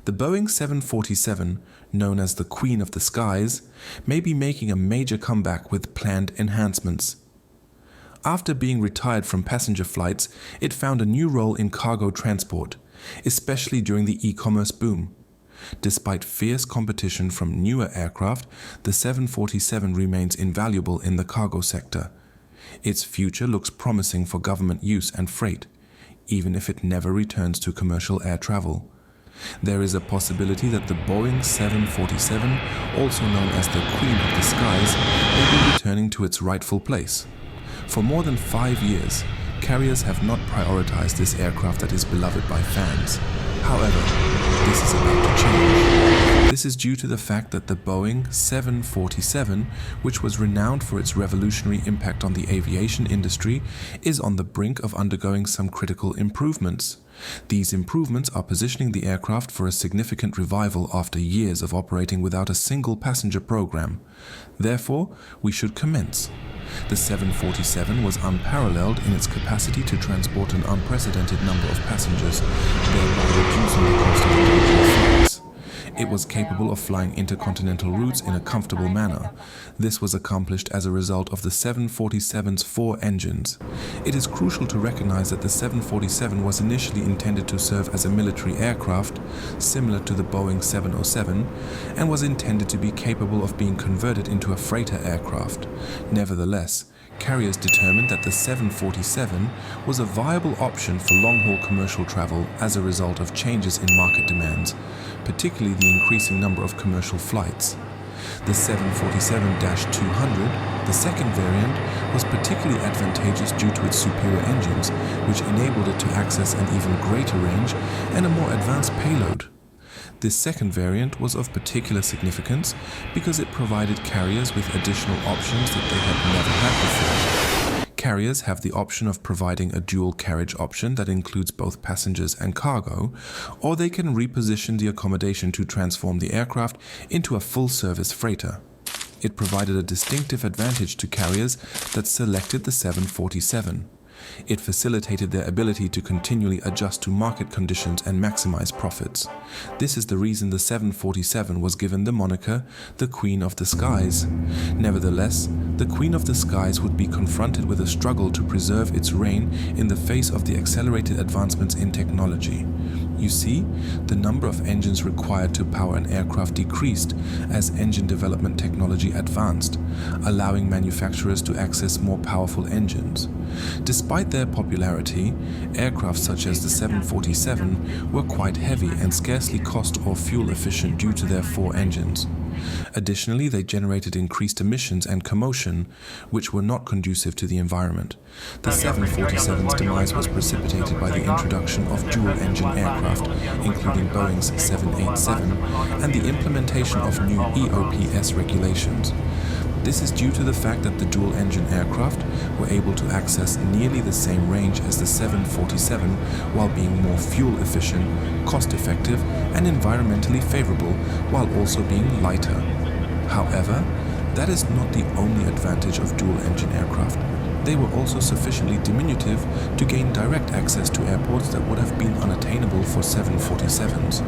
The Boeing 747, known as the Queen of the Skies, may be making a major comeback with planned enhancements. After being retired from passenger flights, it found a new role in cargo transport, especially during the e-commerce boom. Despite fierce competition from newer aircraft, the 747 remains invaluable in the cargo sector. Its future looks promising for government use and freight, even if it never returns to commercial air travel. There is a possibility that the Boeing 747, also known as the Queen of the Skies, may be returning to its rightful place. For more than 5 years, carriers have not prioritized this aircraft that is beloved by fans. However, this is about to change. This is due to the fact that the Boeing 747, which was renowned for its revolutionary impact on the aviation industry, is on the brink of undergoing some critical improvements. These improvements are positioning the aircraft for a significant revival after years of operating without a single passenger program. Therefore, we should commence. The 747 was unparalleled in its capacity to transport an unprecedented number of passengers, thereby reducing the cost of individual flights. It was capable of flying intercontinental routes in a comfortable manner. This was accomplished as a result of the 747's 4 engines. It is crucial to recognize that the 747 was initially intended to serve as a military aircraft, similar to the Boeing 707, and was intended to be capable of being converted into a freighter aircraft. Nevertheless, carriers determined that the 747 was a viable option for long-haul commercial travel as a result of changes in market demands, particularly the increasing number of commercial flights. The 747-200, the second variant, was particularly advantageous due to its superior engines, which enabled it to access an even greater range and a more advanced payload. This second variant was of particular significance because it provided carriers with additional options that they had never had before. Carriers have the option of providing a dual carriage option that includes both passengers and cargo, or they can reposition the accommodation to transform the aircraft into a full-service freighter. It provided a distinctive advantage to carriers that selected the 747. It facilitated their ability to continually adjust to market conditions and maximize profits. This is the reason the 747 was given the moniker the Queen of the Skies. Nevertheless, the Queen of the Skies would be confronted with a struggle to preserve its reign in the face of the accelerated advancements in technology. You see, the number of engines required to power an aircraft decreased as engine development technology advanced, allowing manufacturers to access more powerful engines. Despite their popularity, aircraft such as the 747 were quite heavy and scarcely cost or fuel efficient due to their 4 engines. Additionally, they generated increased emissions and commotion, which were not conducive to the environment. The 747's demise was precipitated by the introduction of dual-engine aircraft, including Boeing's 787, and the implementation of new EOPS regulations. This is due to the fact that the dual-engine aircraft were able to access nearly the same range as the 747 while being more fuel-efficient, cost-effective, and environmentally favorable, while also being lighter. However, that is not the only advantage of dual-engine aircraft. They were also sufficiently diminutive to gain direct access to airports that would have been unattainable for 747s.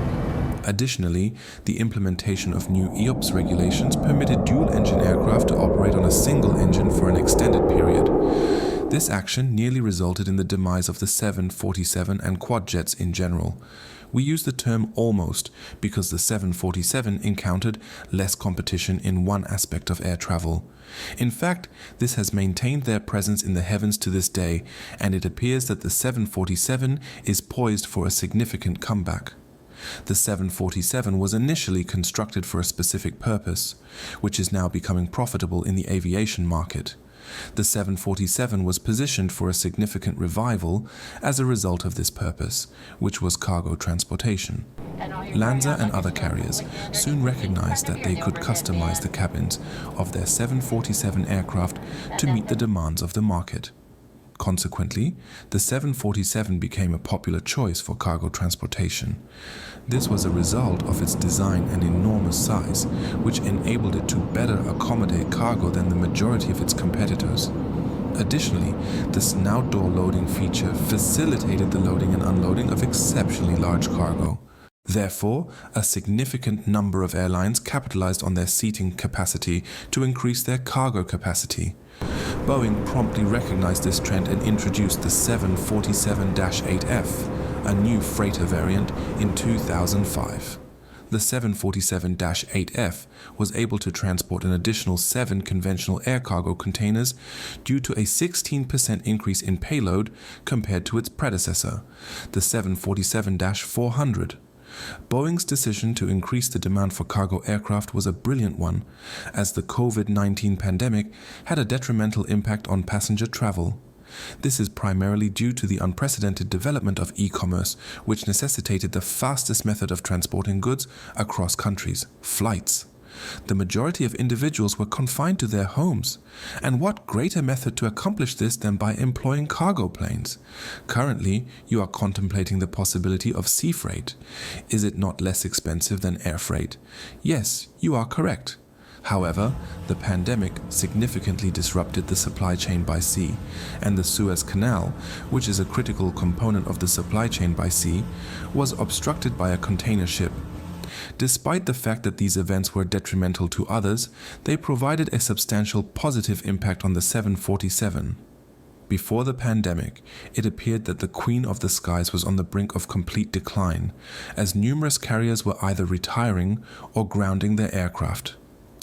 Additionally, the implementation of new EOPS regulations permitted dual-engine aircraft to operate on a single engine for an extended period. This action nearly resulted in the demise of the 747 and quad jets in general. We use the term almost because the 747 encountered less competition in one aspect of air travel. In fact, this has maintained their presence in the heavens to this day, and it appears that the 747 is poised for a significant comeback. The 747 was initially constructed for a specific purpose, which is now becoming profitable in the aviation market. The 747 was positioned for a significant revival as a result of this purpose, which was cargo transportation. Lanza and other carriers soon recognized that they could customize the cabins of their 747 aircraft to meet the demands of the market. Consequently, the 747 became a popular choice for cargo transportation. This was a result of its design and enormous size, which enabled it to better accommodate cargo than the majority of its competitors. Additionally, the snout door loading feature facilitated the loading and unloading of exceptionally large cargo. Therefore, a significant number of airlines capitalized on their seating capacity to increase their cargo capacity. Boeing promptly recognized this trend and introduced the 747-8F, a new freighter variant, in 2005. The 747-8F was able to transport an additional 7 conventional air cargo containers due to a 16% increase in payload compared to its predecessor, the 747-400. Boeing's decision to increase the demand for cargo aircraft was a brilliant one, as the COVID-19 pandemic had a detrimental impact on passenger travel. This is primarily due to the unprecedented development of e-commerce, which necessitated the fastest method of transporting goods across countries: flights. The majority of individuals were confined to their homes, and what greater method to accomplish this than by employing cargo planes? Currently, you are contemplating the possibility of sea freight. Is it not less expensive than air freight? Yes, you are correct. However, the pandemic significantly disrupted the supply chain by sea, and the Suez Canal, which is a critical component of the supply chain by sea, was obstructed by a container ship. Despite the fact that these events were detrimental to others, they provided a substantial positive impact on the 747. Before the pandemic, it appeared that the Queen of the Skies was on the brink of complete decline, as numerous carriers were either retiring or grounding their aircraft.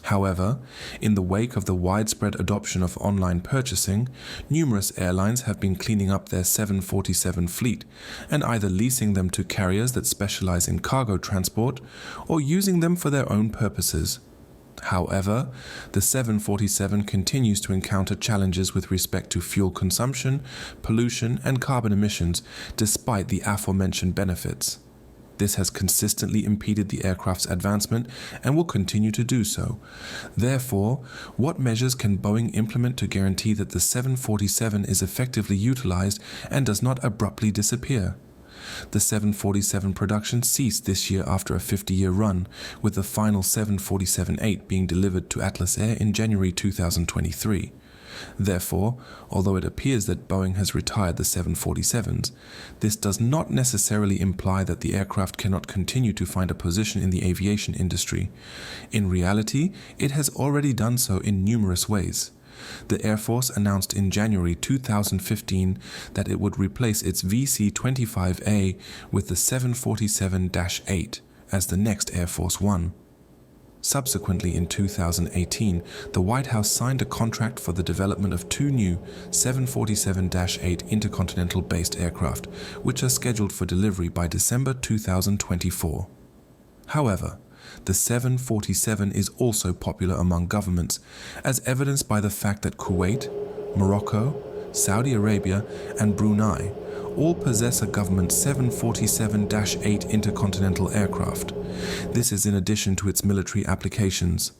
However, in the wake of the widespread adoption of online purchasing, numerous airlines have been cleaning up their 747 fleet and either leasing them to carriers that specialize in cargo transport or using them for their own purposes. However, the 747 continues to encounter challenges with respect to fuel consumption, pollution, and carbon emissions, despite the aforementioned benefits. This has consistently impeded the aircraft's advancement and will continue to do so. Therefore, what measures can Boeing implement to guarantee that the 747 is effectively utilized and does not abruptly disappear? The 747 production ceased this year after a 50-year run, with the final 747-8 being delivered to Atlas Air in January 2023. Therefore, although it appears that Boeing has retired the 747s, this does not necessarily imply that the aircraft cannot continue to find a position in the aviation industry. In reality, it has already done so in numerous ways. The Air Force announced in January 2015 that it would replace its VC-25A with the 747-8 as the next Air Force One. Subsequently, in 2018, the White House signed a contract for the development of 2 new 747-8 intercontinental-based aircraft, which are scheduled for delivery by December 2024. However, the 747 is also popular among governments, as evidenced by the fact that Kuwait, Morocco, Saudi Arabia, and Brunei all possess a government 747-8 intercontinental aircraft. This is in addition to its military applications.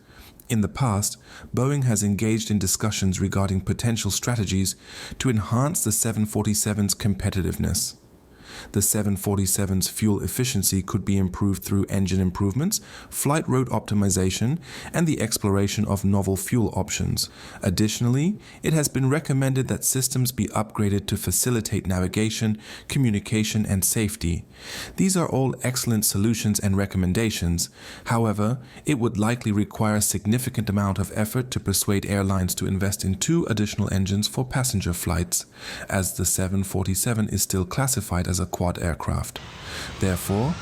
In the past, Boeing has engaged in discussions regarding potential strategies to enhance the 747's competitiveness. The 747's fuel efficiency could be improved through engine improvements, flight route optimization, and the exploration of novel fuel options. Additionally, it has been recommended that systems be upgraded to facilitate navigation, communication, and safety. These are all excellent solutions and recommendations. However, it would likely require a significant amount of effort to persuade airlines to invest in 2 additional engines for passenger flights, as the 747 is still classified as a quad aircraft. Therefore,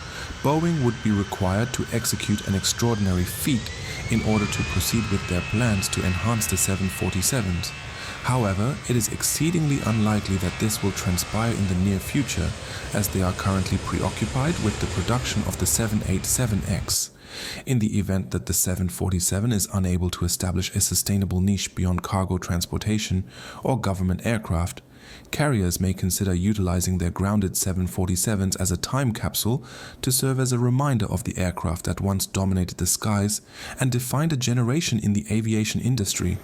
Boeing would be required to execute an extraordinary feat in order to proceed with their plans to enhance the 747s. However, it is exceedingly unlikely that this will transpire in the near future, as they are currently preoccupied with the production of the 787X. In the event that the 747 is unable to establish a sustainable niche beyond cargo transportation or government aircraft, carriers may consider utilizing their grounded 747s as a time capsule to serve as a reminder of the aircraft that once dominated the skies and defined a generation in the aviation industry.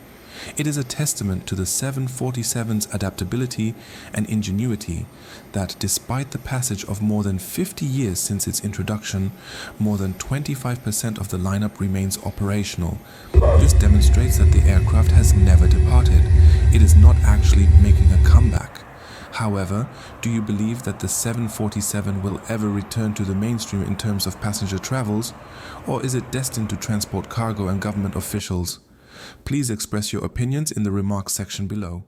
It is a testament to the 747's adaptability and ingenuity that, despite the passage of more than 50 years since its introduction, more than 25% of the lineup remains operational. This demonstrates that the aircraft has never departed. It is not actually making a comeback. However, do you believe that the 747 will ever return to the mainstream in terms of passenger travels, or is it destined to transport cargo and government officials? Please express your opinions in the remarks section below.